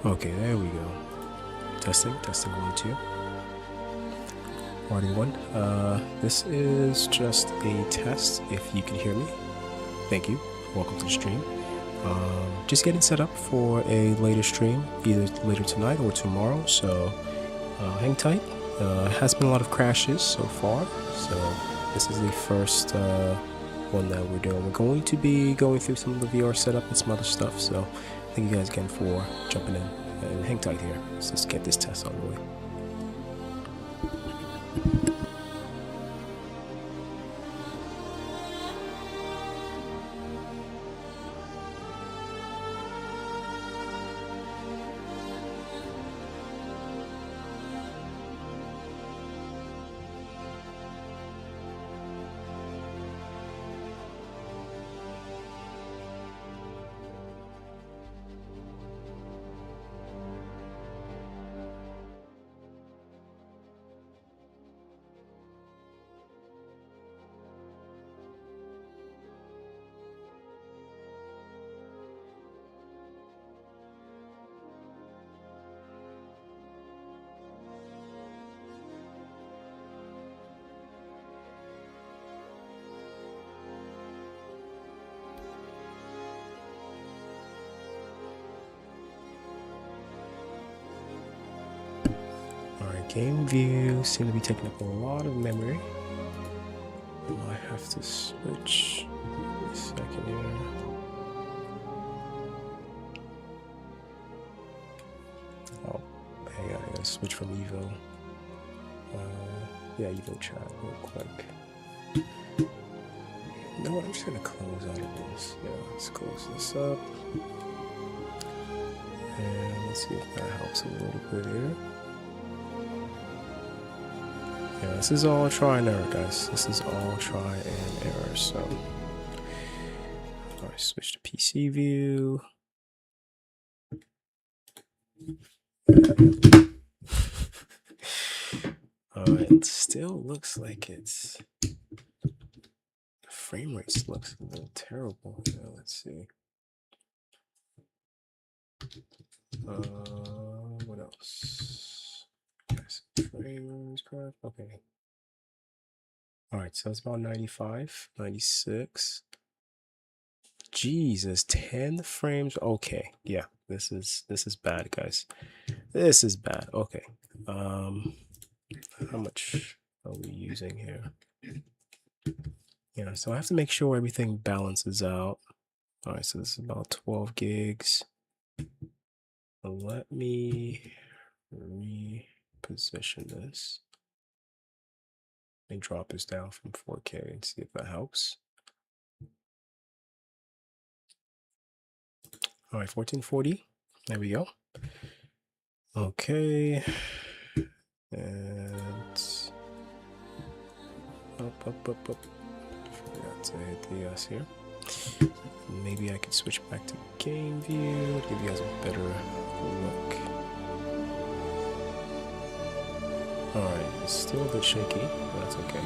Okay, there we go. Testing 1 2. Warning 1. This is just a test. If you can hear me, thank you. Welcome to the stream. Just getting set up for a later stream, either later tonight or tomorrow. So hang tight. Has been a lot of crashes so far. So this is the first one that we're doing. We're going to be going through some of the VR setup and some other stuff. So thank you guys again for jumping in, and hang tight here. Let's just get this test on the way. Game view seem to be taking up a lot of memory. I might have to switch. Wait a second here. Oh, hang on, I gotta switch from Evo. Yeah, Evo chat real quick. You know what? I'm just gonna close out of this. Yeah, let's close this up. And let's see if that helps a little bit here. Yeah, this is all try and error, guys. This is all try and error. So, alright, switch to PC view. It still looks like it's the frame rate looks a little terrible. Yeah, let's see. What else? Yes, frames correct. Okay. All right, so it's about 95, 96. Jesus, 10 frames. Okay, yeah, this is bad, guys. This is bad. Okay. How much are we using here? Yeah, so I have to make sure everything balances out. All right, so this is about 12 gigs. Let me reposition this. Let me drop this down from 4K and see if that helps. All right, 1440. There we go. Okay. And up. Forgot to hit the S here. Maybe I could switch back to game view to give you guys a better look. Alright, it's still a bit shaky, but that's okay.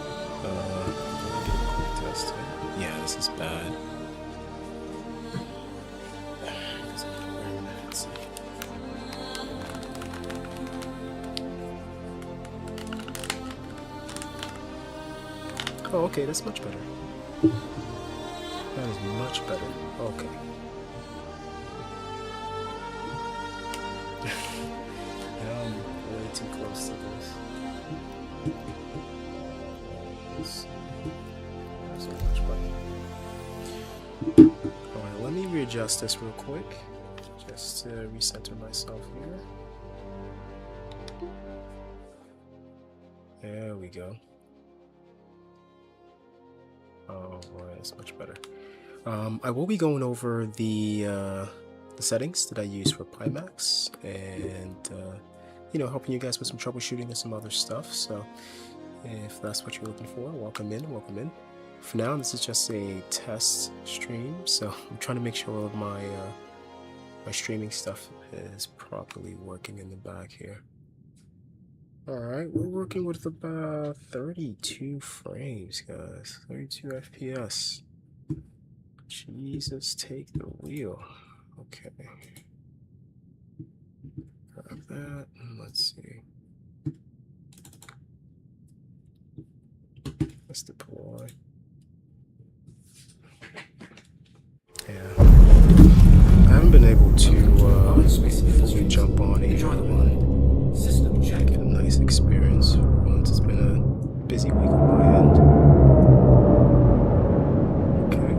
Quick test here. Yeah, this is bad. Oh, okay, that's much better. That is much better. Okay. Now I'm way too close to this. That's so much better. Alright, let me readjust this real quick. Just to recenter myself here. There we go. Oh boy, that's much better. I will be going over the settings that I use for Pimax, and helping you guys with some troubleshooting and some other stuff. So if that's what you're looking for, welcome in. For now, this is just a test stream, so I'm trying to make sure all of my my streaming stuff is properly working in the back here. Alright, we're working with about 32 frames, guys. 32 FPS. Jesus, take the wheel. Okay. that. Let's see. Let's deploy. Yeah. I haven't been able to fully jump on A1. System check. Get a nice experience once. It's been a busy week on my end. Okay.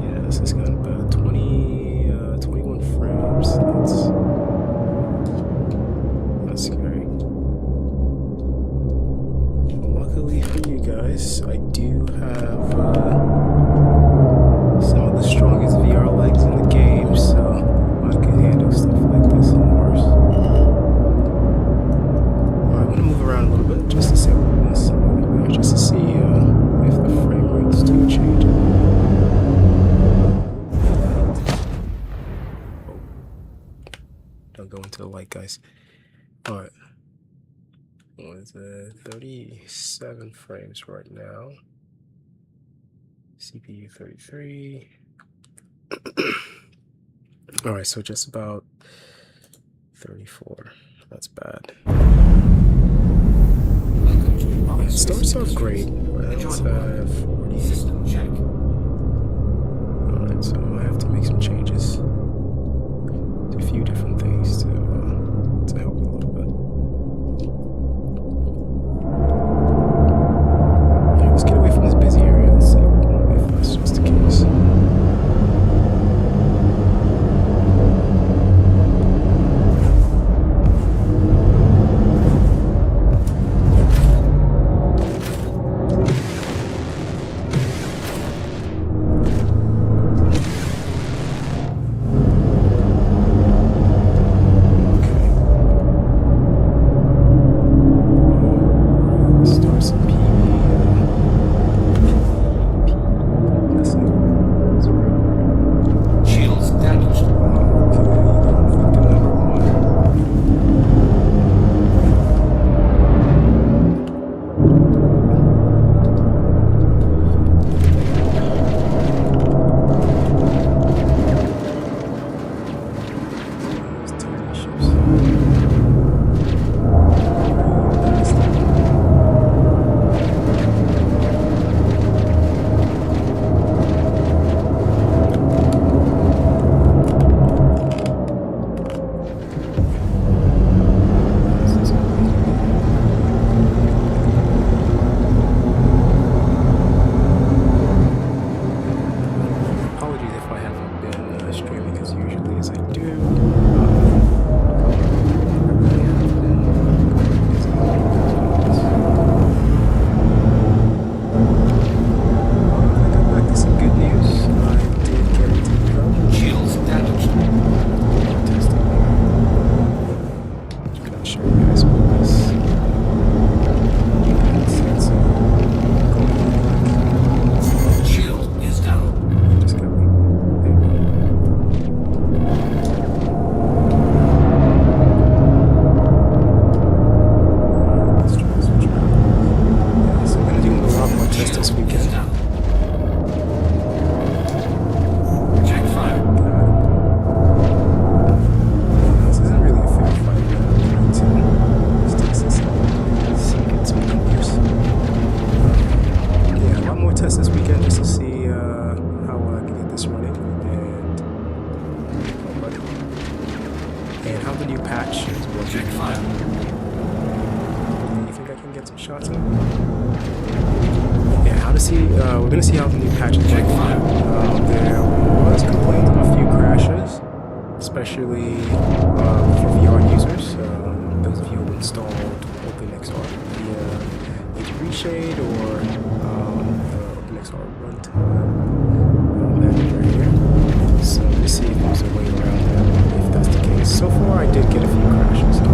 Yeah, this is got about 21 frames. That's scary. Luckily for you guys, I do have some of the strongest VR legs in the game, so I can handle stuff like this and worse. Alright, I'm gonna move around a little bit just to see just to see if the frame rates do change. Oh. Don't go into the light, guys. Alright. What is it? 37 frames right now. CPU 33. Alright, so just about 34. That's bad. It starts off great. Let's have 40. System check. Alright, so I have to make some changes to a few different things to help a little bit. Yeah, let's get away from this busy area and see if that's just the case. We're gonna see how the new patch is like. There was complaints of a few crashes, especially for VR users. Those of you who installed OpenXR via either ReShade or the OpenXR runtime editor here. So let's see if there's a way around that, if that's the case. So far, I did get a few crashes. So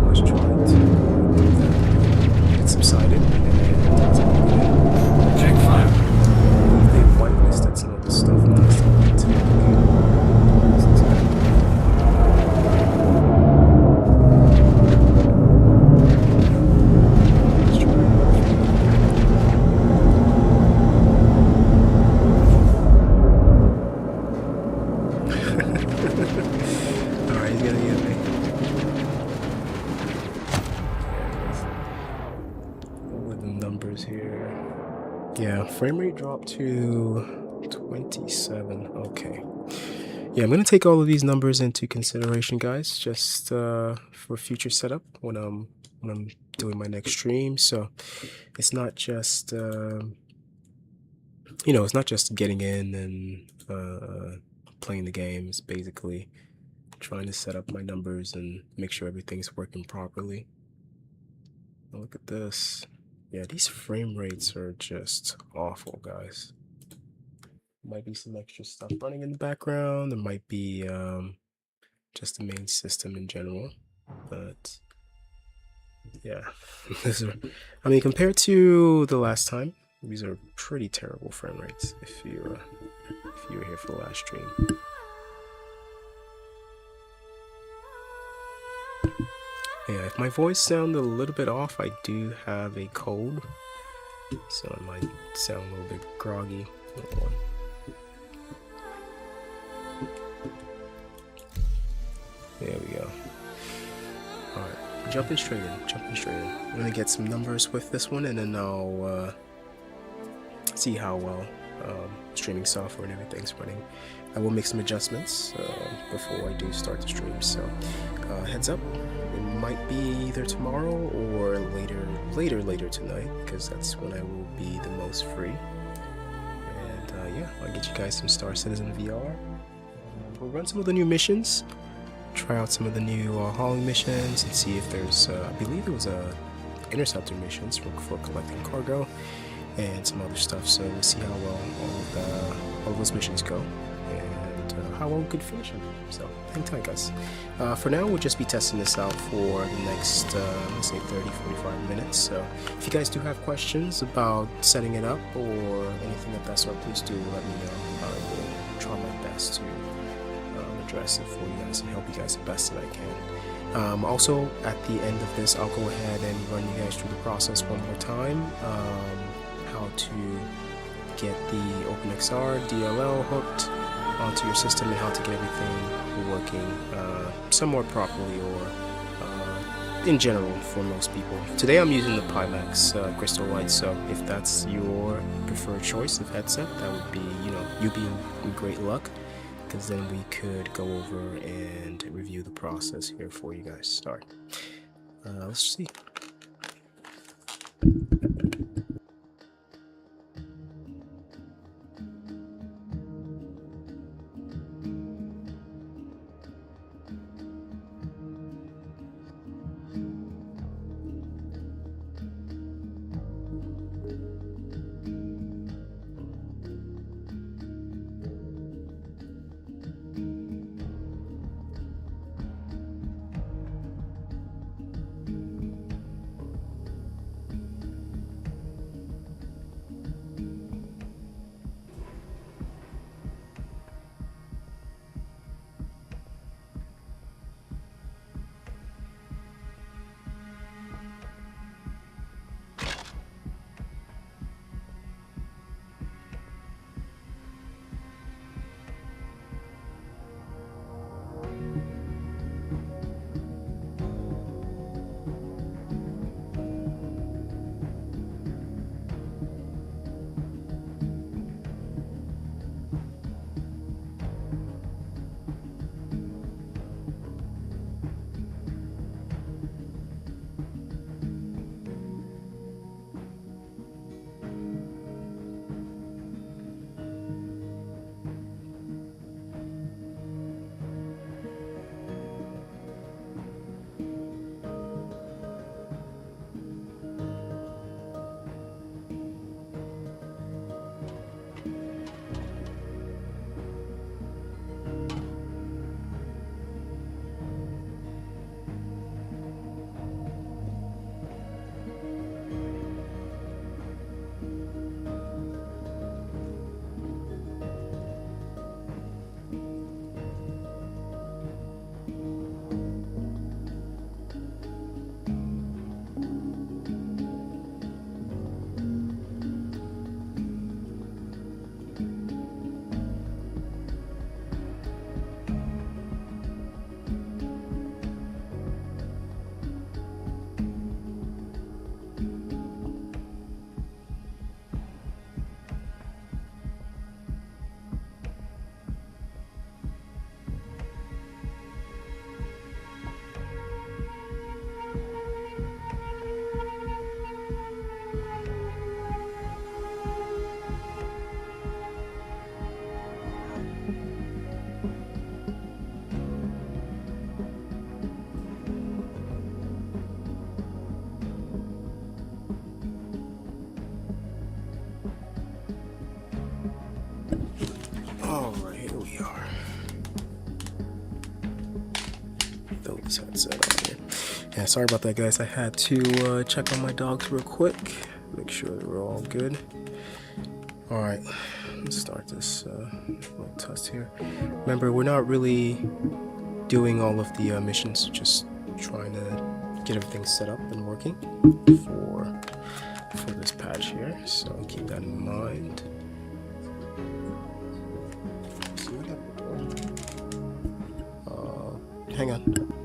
let's try to do that. It subsided. Check fire. They've whitelisted some of the stuff on this. frame rate dropped to 27. Okay. Yeah, I'm gonna take all of these numbers into consideration, guys, just for future setup when I'm doing my next stream. So it's not just it's not just getting in and playing the game. It's basically trying to set up my numbers and make sure everything's working properly. Look at this. Yeah, these frame rates are just awful, guys. Might be some extra stuff running in the background. There might be just the main system in general, but yeah, I mean, compared to the last time, these are pretty terrible frame rates. If you were here for the last stream. Yeah, if my voice sounds a little bit off, I do have a cold, so it might sound a little bit groggy. There we go. Alright, jumping straight in. I'm gonna get some numbers with this one, and then I'll see how well streaming software and everything's running. I will make some adjustments before I do start the stream, so heads up, it might be either tomorrow or later tonight, because that's when I will be the most free. And yeah, I'll get you guys some Star Citizen VR. We'll run some of the new missions, try out some of the new hauling missions, and see if there's I believe it was interceptor missions for collecting cargo and some other stuff. So we'll see how well all of those missions go and how well we could finish them. So hang tight, guys. For now, we'll just be testing this out for the next let's say 30-45 minutes. So if you guys do have questions about setting it up or anything of that sort, please do let me know. I will try my best to address it for you guys and help you guys the best that I can. Also, at the end of this, I'll go ahead and run you guys through the process one more time. How to get the OpenXR DLL hooked onto your system and how to get everything working somewhat properly or in general for most people. Today I'm using the Pimax Crystal Light, so if that's your preferred choice of headset, that would be, you'd be in great luck, because then we could go over and review the process here for you guys. Alright, let's see. this headset on here. Yeah, sorry about that, guys. I had to check on my dogs real quick, make sure they were all good. All right, let's start this little test here. Remember, we're not really doing all of the missions, just trying to get everything set up and working for this patch here. So keep that in mind. See what happened. Hang on.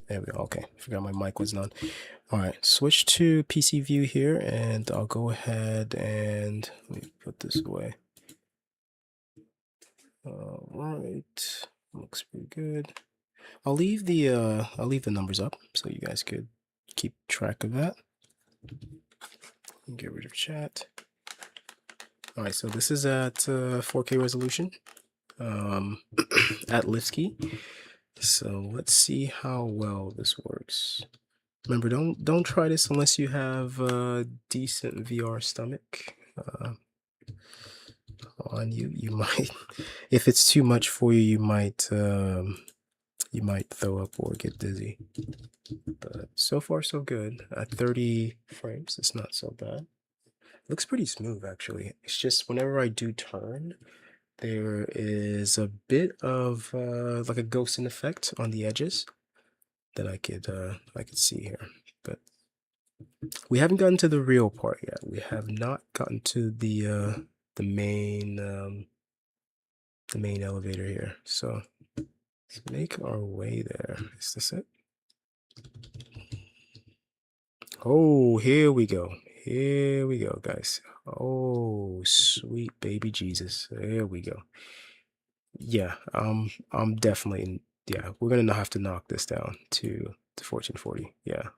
There we go. Okay, forgot my mic was on. All right, switch to PC view here, and I'll go ahead and let me put this away. All right, looks pretty good. I'll leave the numbers up so you guys could keep track of that. Get rid of chat. All right, so this is at 4K resolution at lift key. So let's see how well this works. Remember, don't try this unless you have a decent VR stomach. On you might, if it's too much for you, you might throw up or get dizzy. But so far so good. At 30 frames, it's not so bad. Looks pretty smooth actually. It's just whenever I do turn, there is a bit of like a ghosting effect on the edges that I could see here. But we haven't gotten to the real part yet. We have not gotten to the main elevator here. So let's make our way there. Is this it? Oh, here we go. Here we go, guys. Oh, sweet baby Jesus. There we go. Yeah, I'm definitely, yeah, we're gonna have to knock this down to 1440. Yeah.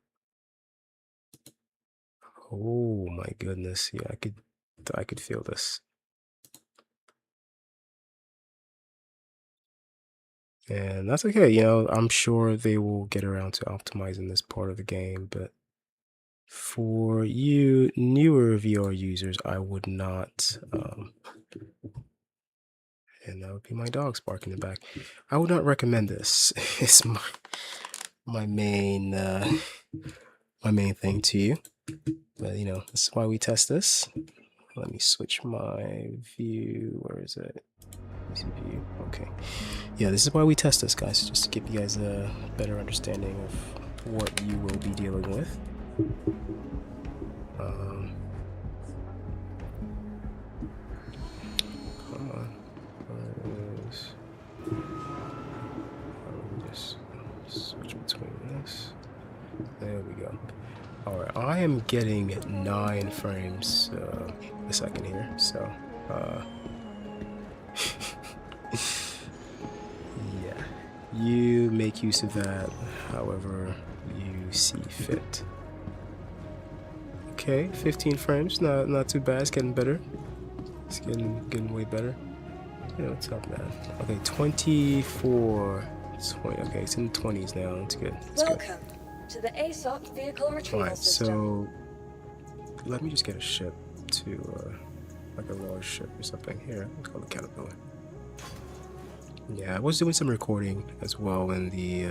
Oh my goodness. Yeah, I could feel this. And that's okay, you know, I'm sure they will get around to optimizing this part of the game, but for you newer VR users, I would not, and that would be my dogs barking in the back. I would not recommend this. It's my main thing to you. But you know, this is why we test this. Let me switch my view. Where is it? CPU. Okay. Yeah, this is why we test this, guys, just to give you guys a better understanding of what you will be dealing with. Come on. Where is... Just switch between this. There we go. Alright, I am getting 9 frames a second here, so yeah, you make use of that however you see fit. Okay, 15 frames, not too bad. It's getting better. It's getting way better. Yeah, what's up, man? Okay, 24, 20. Okay, it's in the 20s now. That's good. That's Welcome to the ASOP vehicle retrieval system. So let me just get a ship to like a large ship or something. Here, let's call it Caterpillar. Yeah, I was doing some recording as well in the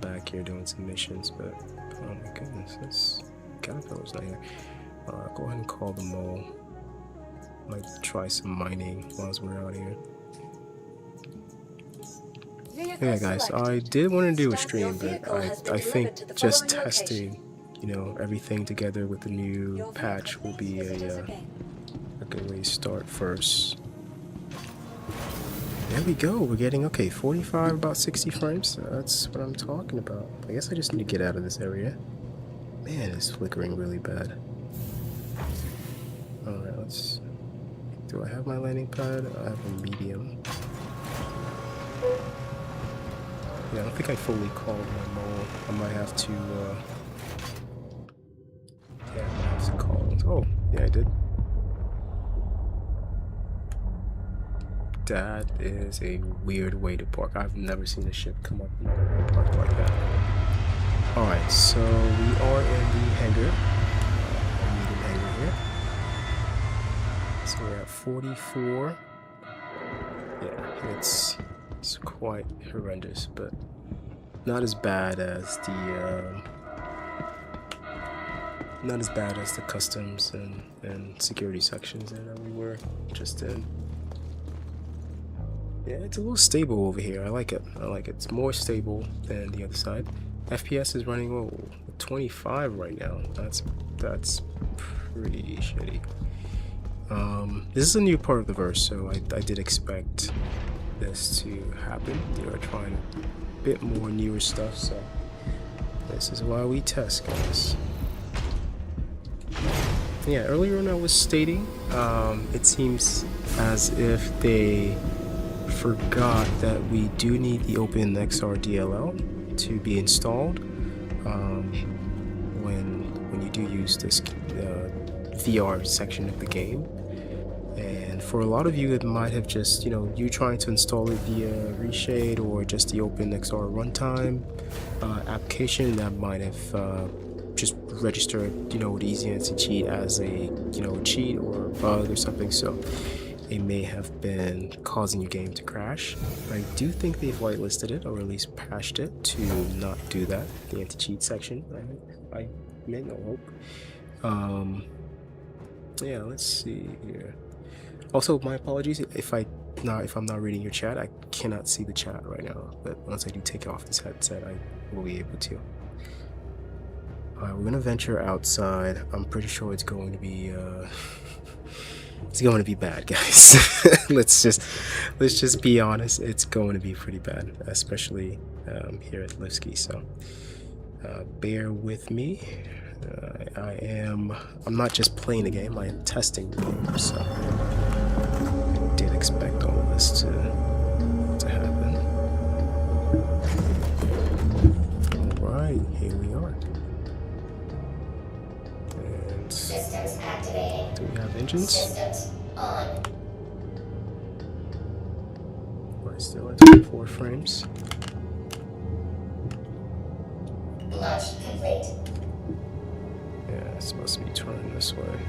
back here, doing some missions, but oh my goodness, this Caterpillar's not here. Go ahead and call the mole. Might try some mining whilst we're out here. Yeah, guys, I did want to do a stream, but I think just testing, you know, everything together with the new patch will be a good way to start first. There we go. We're getting, okay, 45, about 60 frames. That's what I'm talking about. I guess I just need to get out of this area. Man, it's flickering really bad. Alright, let's... Do I have my landing pad? I have a medium. Yeah, I don't think I fully called my mole. I might have to, yeah, I might have to call it. Oh, yeah, I did. That is a weird way to park. I've never seen a ship come up and park like that. Alright, so we are in the hangar. Medium hangar here. So we're at 44. Yeah, it's quite horrendous, but not as bad as the customs and security sections that we were just in. Yeah, it's a little stable over here. I like it. It's more stable than the other side. FPS is running 25 right now. That's pretty shitty. This is a new part of the verse, so I did expect this to happen. They are trying a bit more newer stuff, so this is why we test, guys. Yeah, earlier on I was stating, it seems as if they forgot that we do need the OpenXR DLL to be installed when you do use this VR section of the game. And for a lot of you, it might have just, you know, you trying to install it via ReShade or just the OpenXR runtime application that might have just registered, you know, the easy anti-cheat as a, you know, cheat or a bug or something. So it may have been causing your game to crash. I do think they've whitelisted it, or at least patched it to not do that. The anti-cheat section. I make no hope. Yeah, let's see here. Also, my apologies if I'm not reading your chat. I cannot see the chat right now, but once I do take off this headset, I will be able to. Alright, we're gonna venture outside. I'm pretty sure it's going to be it's going to be bad, guys. let's just be honest. It's going to be pretty bad, especially here at Lifsky. So bear with me. I'm not just playing the game, I am testing the game, so I did expect all of this to happen. Alright, here we are. And systems activating. Do we have engines? Systems on. We're still at 24 frames. Launch complete. Yeah, it's supposed to be turning this way.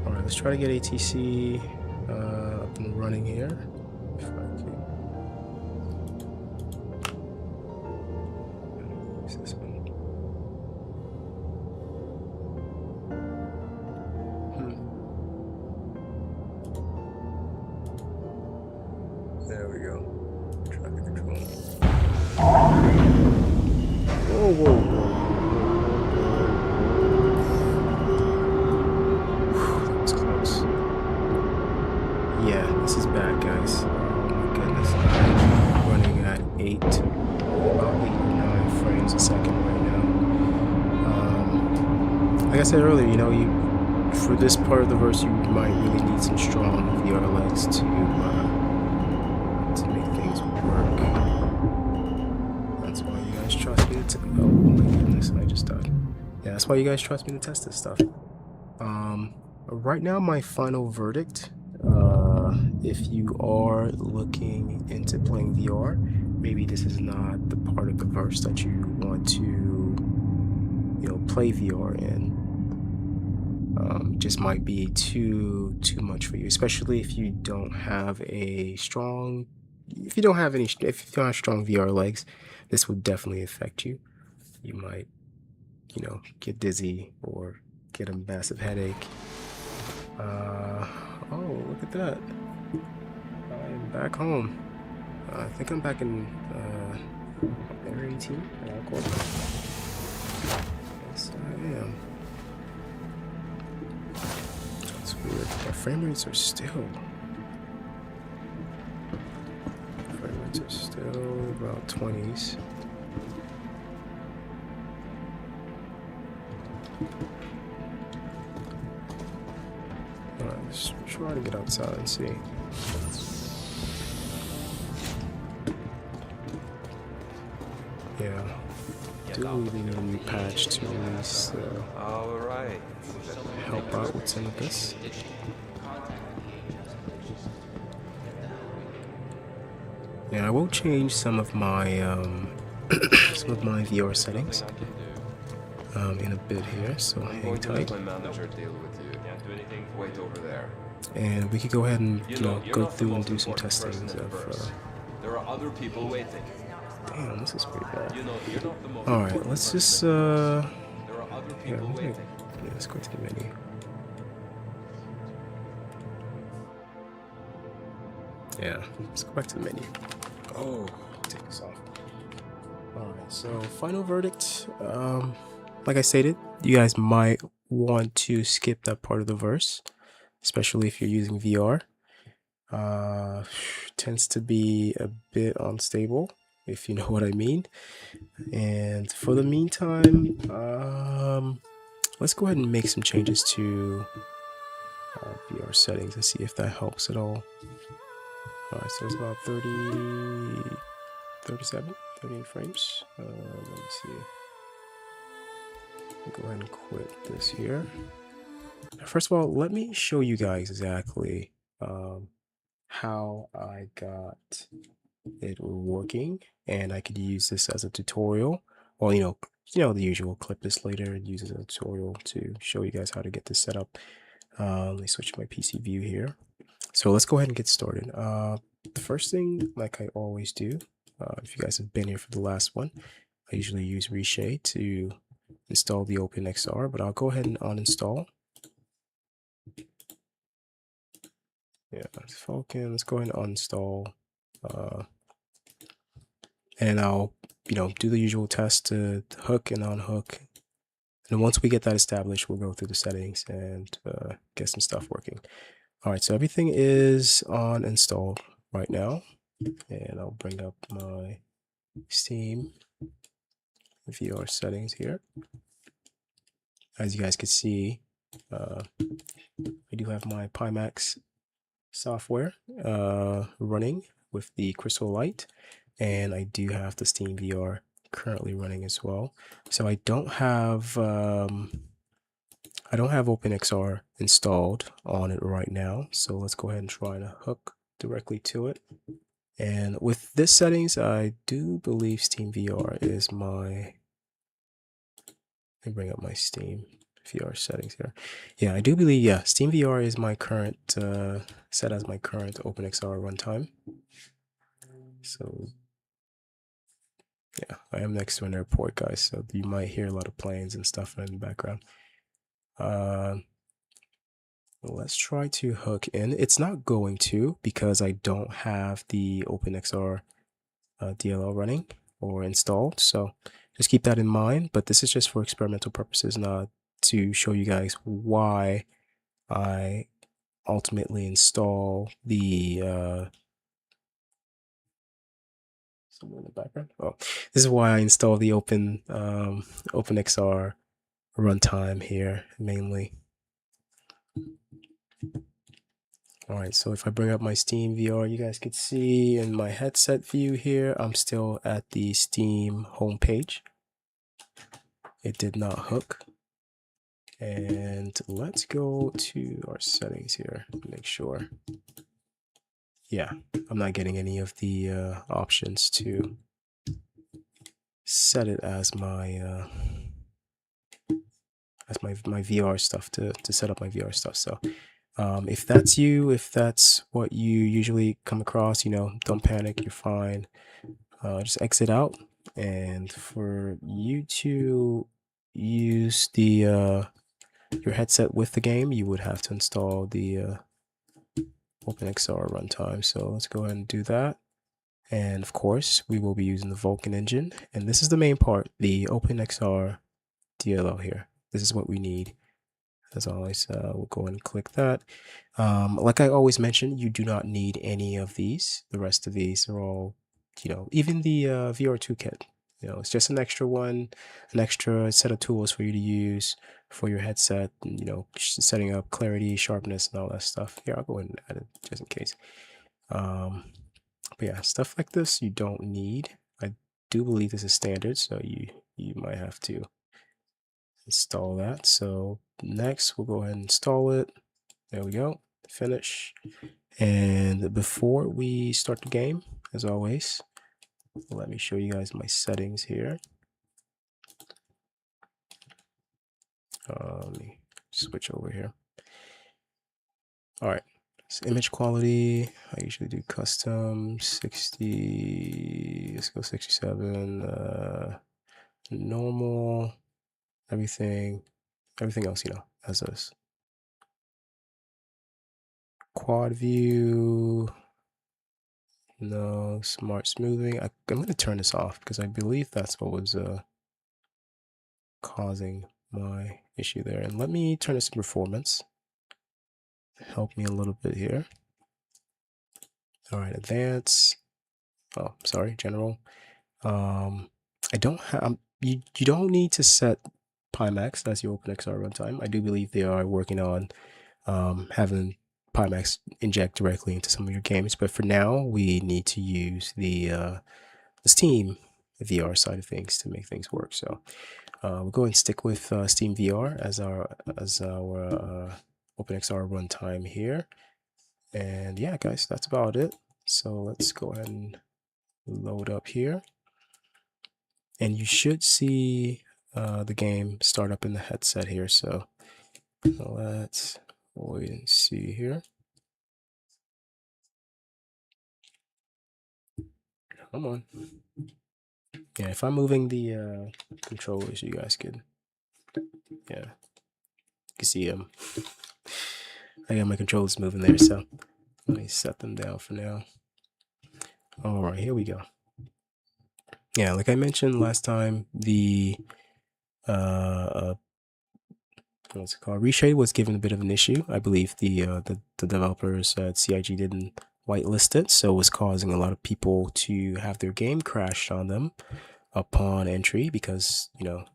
Alright, let's try to get ATC up and running here. If I can. Use this one. There we go. Traffic control. Whoa, whoa, whoa. That was close. Yeah, this is bad, guys. Oh my goodness. I'm running at about 8 or 9 frames a second right now. Like I said earlier, you know, for this part of the verse, you might really need some strong VR legs to make things work. That's why you guys trust me to. Oh my goodness, I just died. Yeah, that's why you guys trust me to test this stuff. Right now, my final verdict. If you are looking into playing VR, maybe this is not the part of the verse that you want to, you know, play VR in. Just might be too much for you, especially if you don't have a strong, if you don't have strong VR legs. This would definitely affect you. You might, you know, get dizzy or get a massive headache. Oh, look at that. I'm back home. I think I'm back in Area 18 at Alcoa. Yes, I am. That's weird. My frame rates are still about 20s. Alright, let's try to get outside and see. Yeah, do need a new patch to at least help out with some of this. Yeah, I will change some of my VR settings in a bit here, so hang tight. And we could go ahead and, you know, go through and do some testing of. There are other people waiting. Damn, this is pretty bad. Alright, let's just let's go to the menu. Yeah, let's go back to the menu. Oh, take this off. Alright, so final verdict. Like I stated, you guys might want to skip that part of the verse, especially if you're using VR. Tends to be a bit unstable, if you know what I mean. And for the meantime, let's go ahead and make some changes to VR settings and see if that helps at all. Alright, so it's about 38 frames. Let me see. Go ahead and quit this here. First of all, let me show you guys exactly how I got it working, and I could use this as a tutorial. Well, you know the usual, clip this later and use it as a tutorial to show you guys how to get this set up. Let me switch to my PC view here. So let's go ahead and get started. The first thing, like I always do, if you guys have been here for the last one, I usually use ReShade to install the OpenXR, but I'll go ahead and uninstall. Yeah, let's focus. Let's go ahead and uninstall. And I'll, you know, do the usual test to hook and unhook. And once we get that established, we'll go through the settings and get some stuff working. All right, so everything is on installed right now. And I'll bring up my Steam VR settings here. As you guys can see, I do have my Pimax software running with the crystal light, and I do have the SteamVR currently running as well. So I don't have OpenXR installed on it right now. So let's go ahead and try to hook directly to it. And with this settings, I do believe SteamVR is my. Let me bring up my Steam VR settings here. Yeah, I do believe, yeah, SteamVR is my current, set as my current OpenXR runtime. So, yeah, I am next to an airport, guys, so you might hear a lot of planes and stuff in the background. Let's try to hook in. It's not going to because I don't have the OpenXR DLL running or installed. So just keep that in mind. But this is just for experimental purposes, not to show you guys why I ultimately install the somewhere in the background. Oh, this is why I install the OpenXR runtime here mainly. All right, so if I bring up my SteamVR, you guys could see in my headset view here, I'm still at the Steam homepage. It did not hook. And let's go to our settings here to make sure. Yeah, I'm not getting any of the options to set it as my my VR stuff to set up my VR stuff. So if that's you, if that's what you usually come across, you know, don't panic, you're fine. Just exit out, and for you to use the your headset with the game, you would have to install the OpenXR runtime. So let's go ahead and do that. And of course, we will be using the Vulkan engine. And this is the main part, the OpenXR DLL here. This is what we need. As always, we'll go ahead and click that. Like I always mention, you do not need any of these. The rest of these are all, you know, even the VR2 kit. You know, it's just an extra one, an extra set of tools for you to use for your headset, you know, setting up clarity, sharpness, and all that stuff. Here, I'll go ahead and add it just in case. But yeah, stuff like this you don't need. I do believe this is standard, so you might have to install that. So next, we'll go ahead and install it. There we go. Finish. And before we start the game, as always, let me show you guys my settings here. Let me switch over here. All right, so image quality, I usually do custom 60, let's go 67, normal, everything else, you know, as is. Quad view, no, smart smoothing. I'm going to turn this off because I believe that's what was causing my issue there. And let me turn this to performance. Help me a little bit here. All right, advanced. Oh, sorry, general. I don't have. You don't need to set Pimax as your OpenXR runtime. I do believe they are working on having Pimax inject directly into some of your games, but for now we need to use the Steam VR side of things to make things work. So we'll go and stick with SteamVR as our OpenXR runtime here. And yeah, guys, that's about it. So let's go ahead and load up here. And you should see the game start up in the headset here. So let's wait and see here. Come on. Yeah, if I'm moving the controllers, you guys could, yeah, you can see them. I got my controllers moving there, so let me set them down for now. All right, here we go. Yeah, like I mentioned last time, the what's it called? ReShade was given a bit of an issue. I believe the developers at CIG didn't whitelist it, so it was causing a lot of people to have their game crashed on them upon entry because, you know,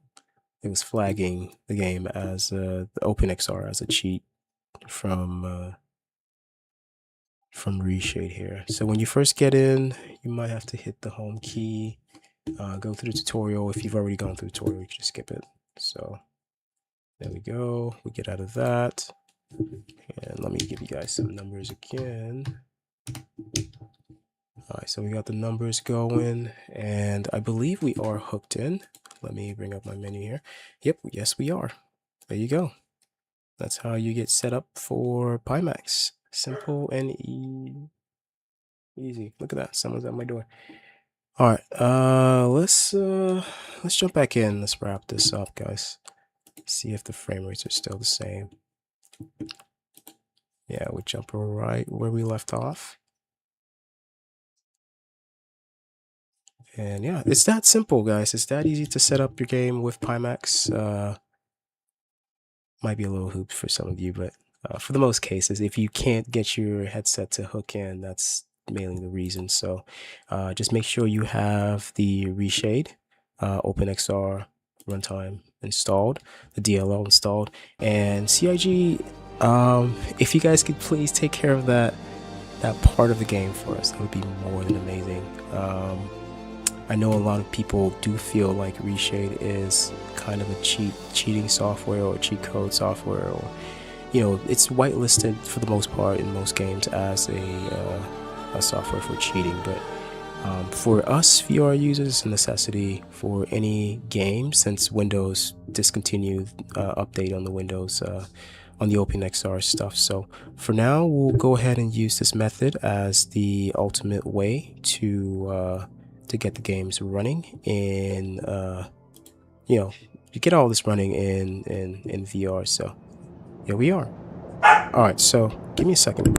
it was flagging the game as the OpenXR as a cheat from ReShade here. So when you first get in, you might have to hit the home key, go through the tutorial. If you've already gone through the tutorial, you can just skip it. So there we go. We get out of that. And let me give you guys some numbers again. All right, so we got the numbers going, and I believe we are hooked in. Let me bring up my menu here. Yep, yes, we are. There you go. That's how you get set up for Pimax. Simple and easy. Look at that. Someone's at my door. All right, let's jump back in. Let's wrap this up, guys. See if the frame rates are still the same. Yeah, we jump right where we left off. And yeah, it's that simple, guys. It's that easy to set up your game with Pimax. Might be a little hoop for some of you, but for the most cases, if you can't get your headset to hook in, that's mainly the reason. So just make sure you have the ReShade, OpenXR runtime installed, the DLL installed, and CIG. If you guys could please take care of that part of the game for us, that would be more than amazing. I know a lot of people do feel like ReShade is kind of a cheating software or cheat code software, or it's whitelisted for the most part in most games as a software for cheating. But for us VR users, it's a necessity for any game since Windows discontinued update on the Windows on the OpenXR stuff. So for now, we'll go ahead and use this method as the ultimate way to get the games running in you get all this running in VR. So here we are. All right, so give me a second.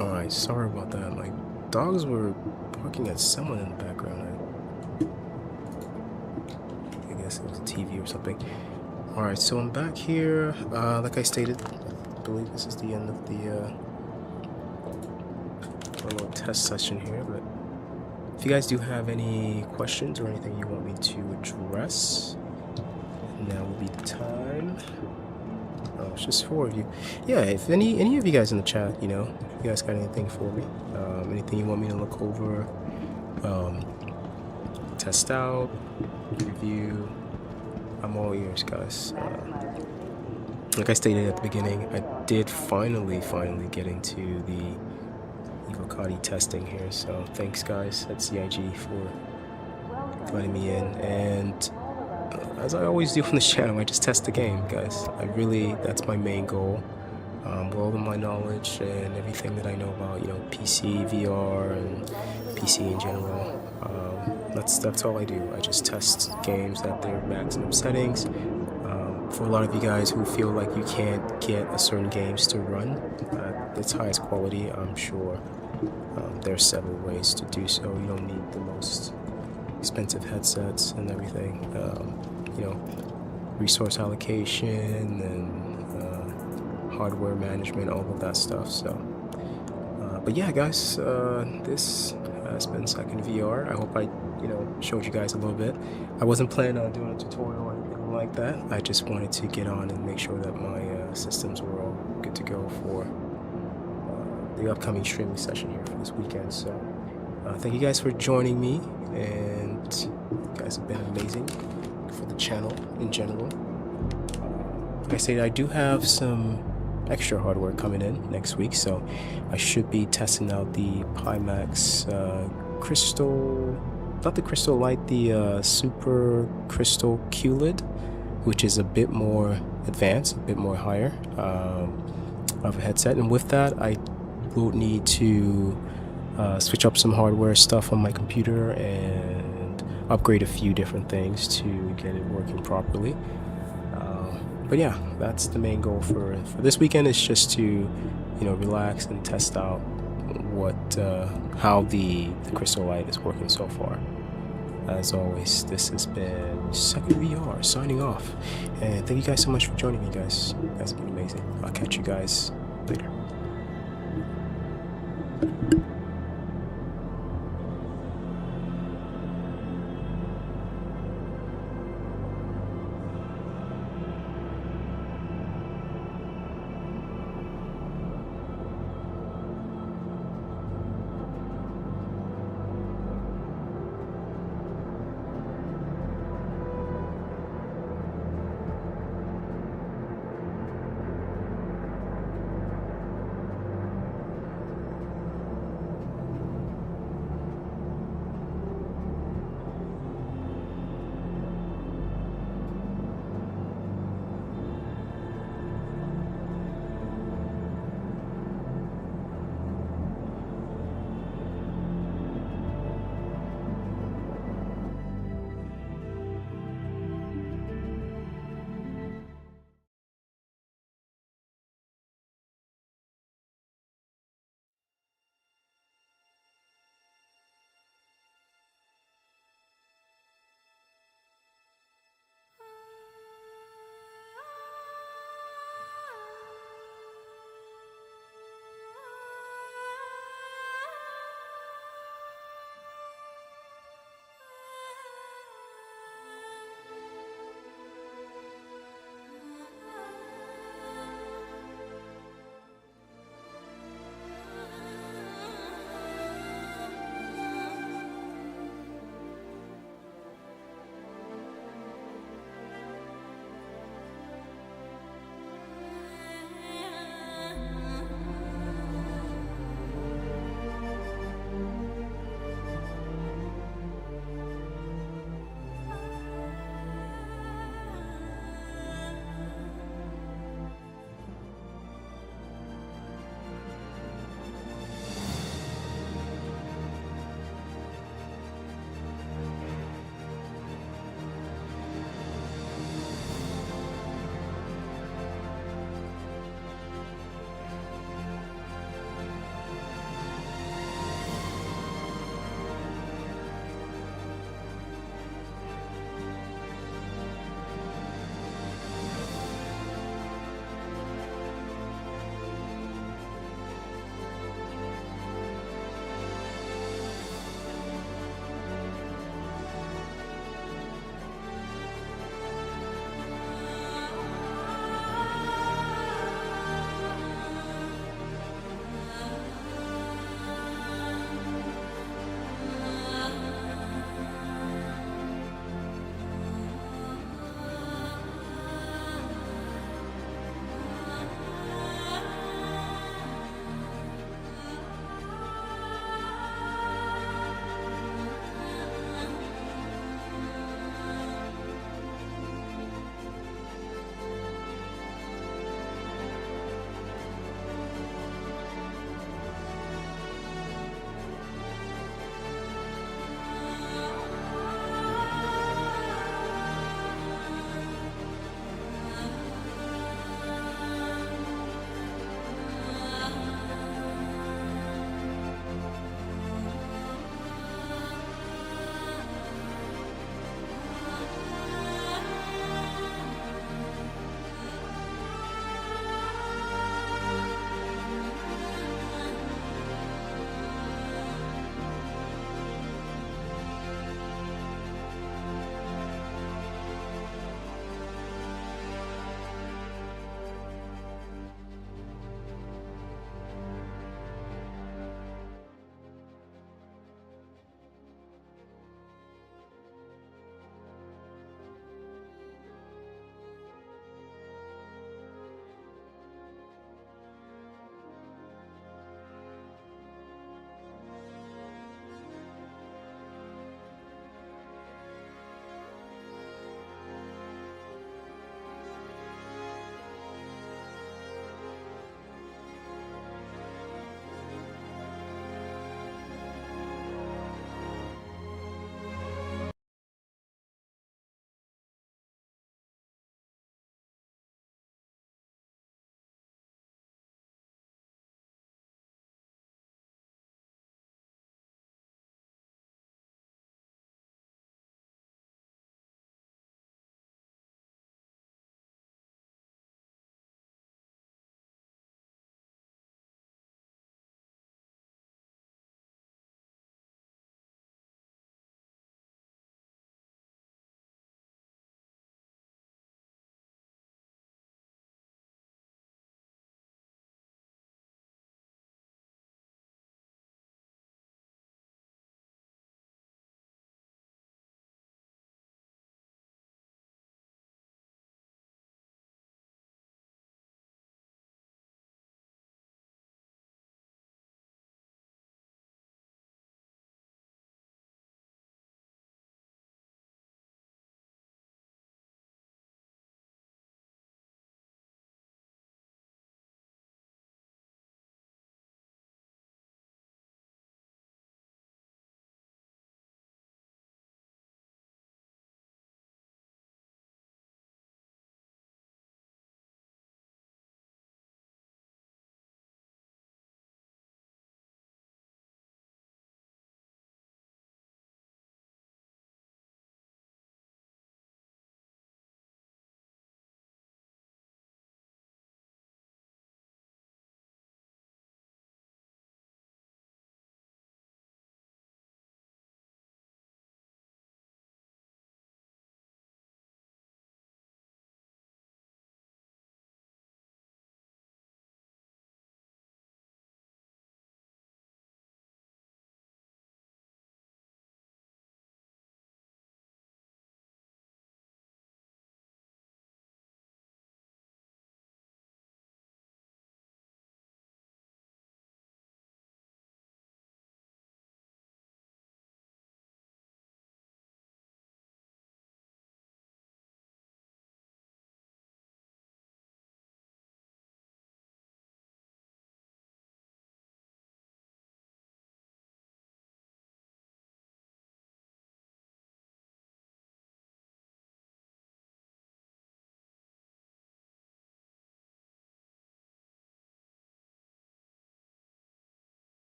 Alright, sorry about that. My dogs were barking at someone in the background. I guess it was a TV or something. Alright, so I'm back here. Like I stated, I believe this is the end of the our little test session here. But if you guys do have any questions or anything you want me to address, now will be the time. Oh, it's just 4 of you. Yeah, if any of you guys in the chat, if you guys got anything for me, anything you want me to look over, test out, review, I'm all ears, guys. Like I stated at the beginning, I did finally get into the Evocati testing here, so thanks guys at CIG for letting me in. And as I always do on this channel, I just test the game, guys. That's my main goal. With all of my knowledge and everything that I know about, PCVR and PC in general, that's all I do. I just test games at their maximum settings. For a lot of you guys who feel like you can't get a certain games to run at its highest quality, I'm sure there are several ways to do so. You don't need the most expensive headsets and everything. Resource allocation and hardware management, all of that stuff. So, but yeah, guys, this has been Second VR. I hope I, showed you guys a little bit. I wasn't planning on doing a tutorial or anything like that. I just wanted to get on and make sure that my systems were all good to go for the upcoming streaming session here for this weekend. So thank you guys for joining me, and you guys have been amazing for the channel in general. Like I said, I do have some extra hardware coming in next week, so I should be testing out the Pimax Crystal, not the Crystal Light, the Super Crystal QLED, which is a bit more advanced, a bit more higher of a headset. And with that, I will need to switch up some hardware stuff on my computer and upgrade a few different things to get it working properly. But yeah, that's the main goal for this weekend, is just to relax and test out how the Crystal Light is working so far. As always, this has been SeconVR signing off, and thank you guys so much for joining me, guys. You guys have been amazing. I'll catch you guys later.